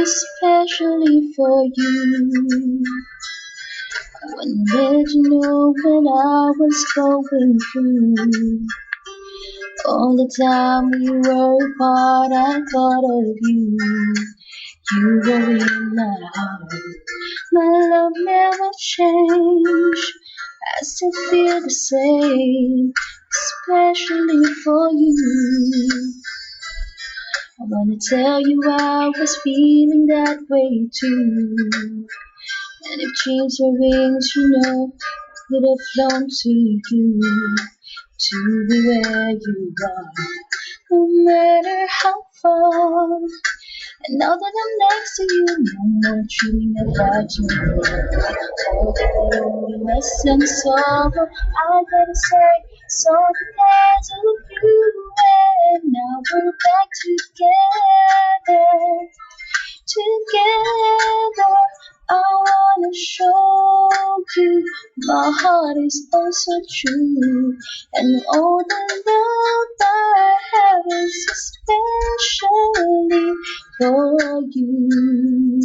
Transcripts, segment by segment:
especially for you. I wouldn't let you know when I was going through. All the time we were apart, I thought of you. You were in my heart. My love never changed. I still feel the same, especially for you. I wanna tell you I was feeling that way too. And if dreams were wings, you know, would have flown to you, to be where you are, no matter how far. And now that I'm next to you, no more dreaming about you. All the loneliness and sorrow, I gotta say, it's all because of you. And now we're back together. Together, I wanna show you my heart is oh so true, and all the love I have is especially for you,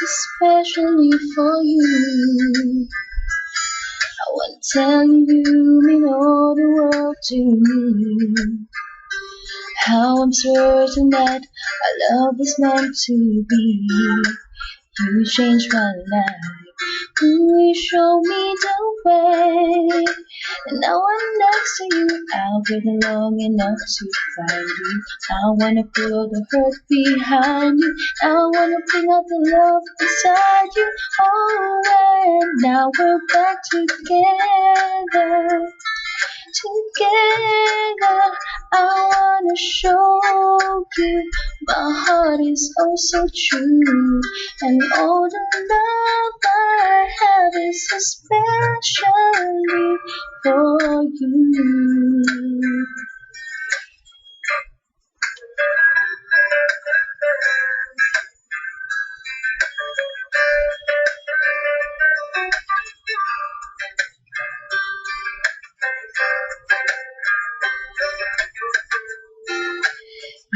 especially for you. I wanna tell you, you mean all the world to me. How I'm certain that our love was meant to be. You changed my life. You showed me the way. And now I'm next to you. I'll get along enough to find you. I wanna feel the hurt behind you. I wanna bring out the love inside you. Oh, and now we're back together. Together, I wanna show you my heart is oh so true, and all the love I have is especially for you.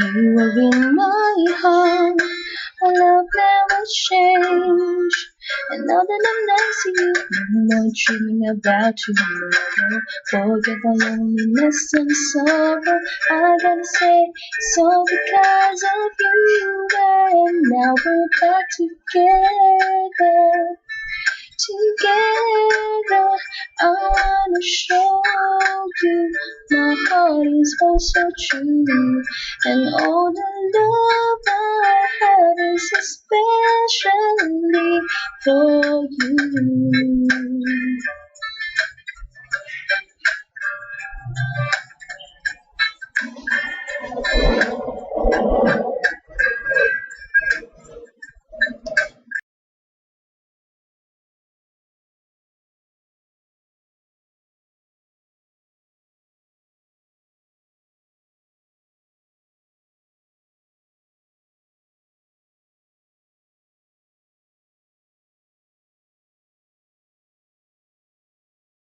You were in my heart, our love never changed. And now that I'm next to you, no more dreaming about tomorrow. Forget the loneliness and sorrow. I gotta say, it's all because of you. And now we're back together. Together, I wanna show you my heart is oh so true, and all the love I have is especially for you.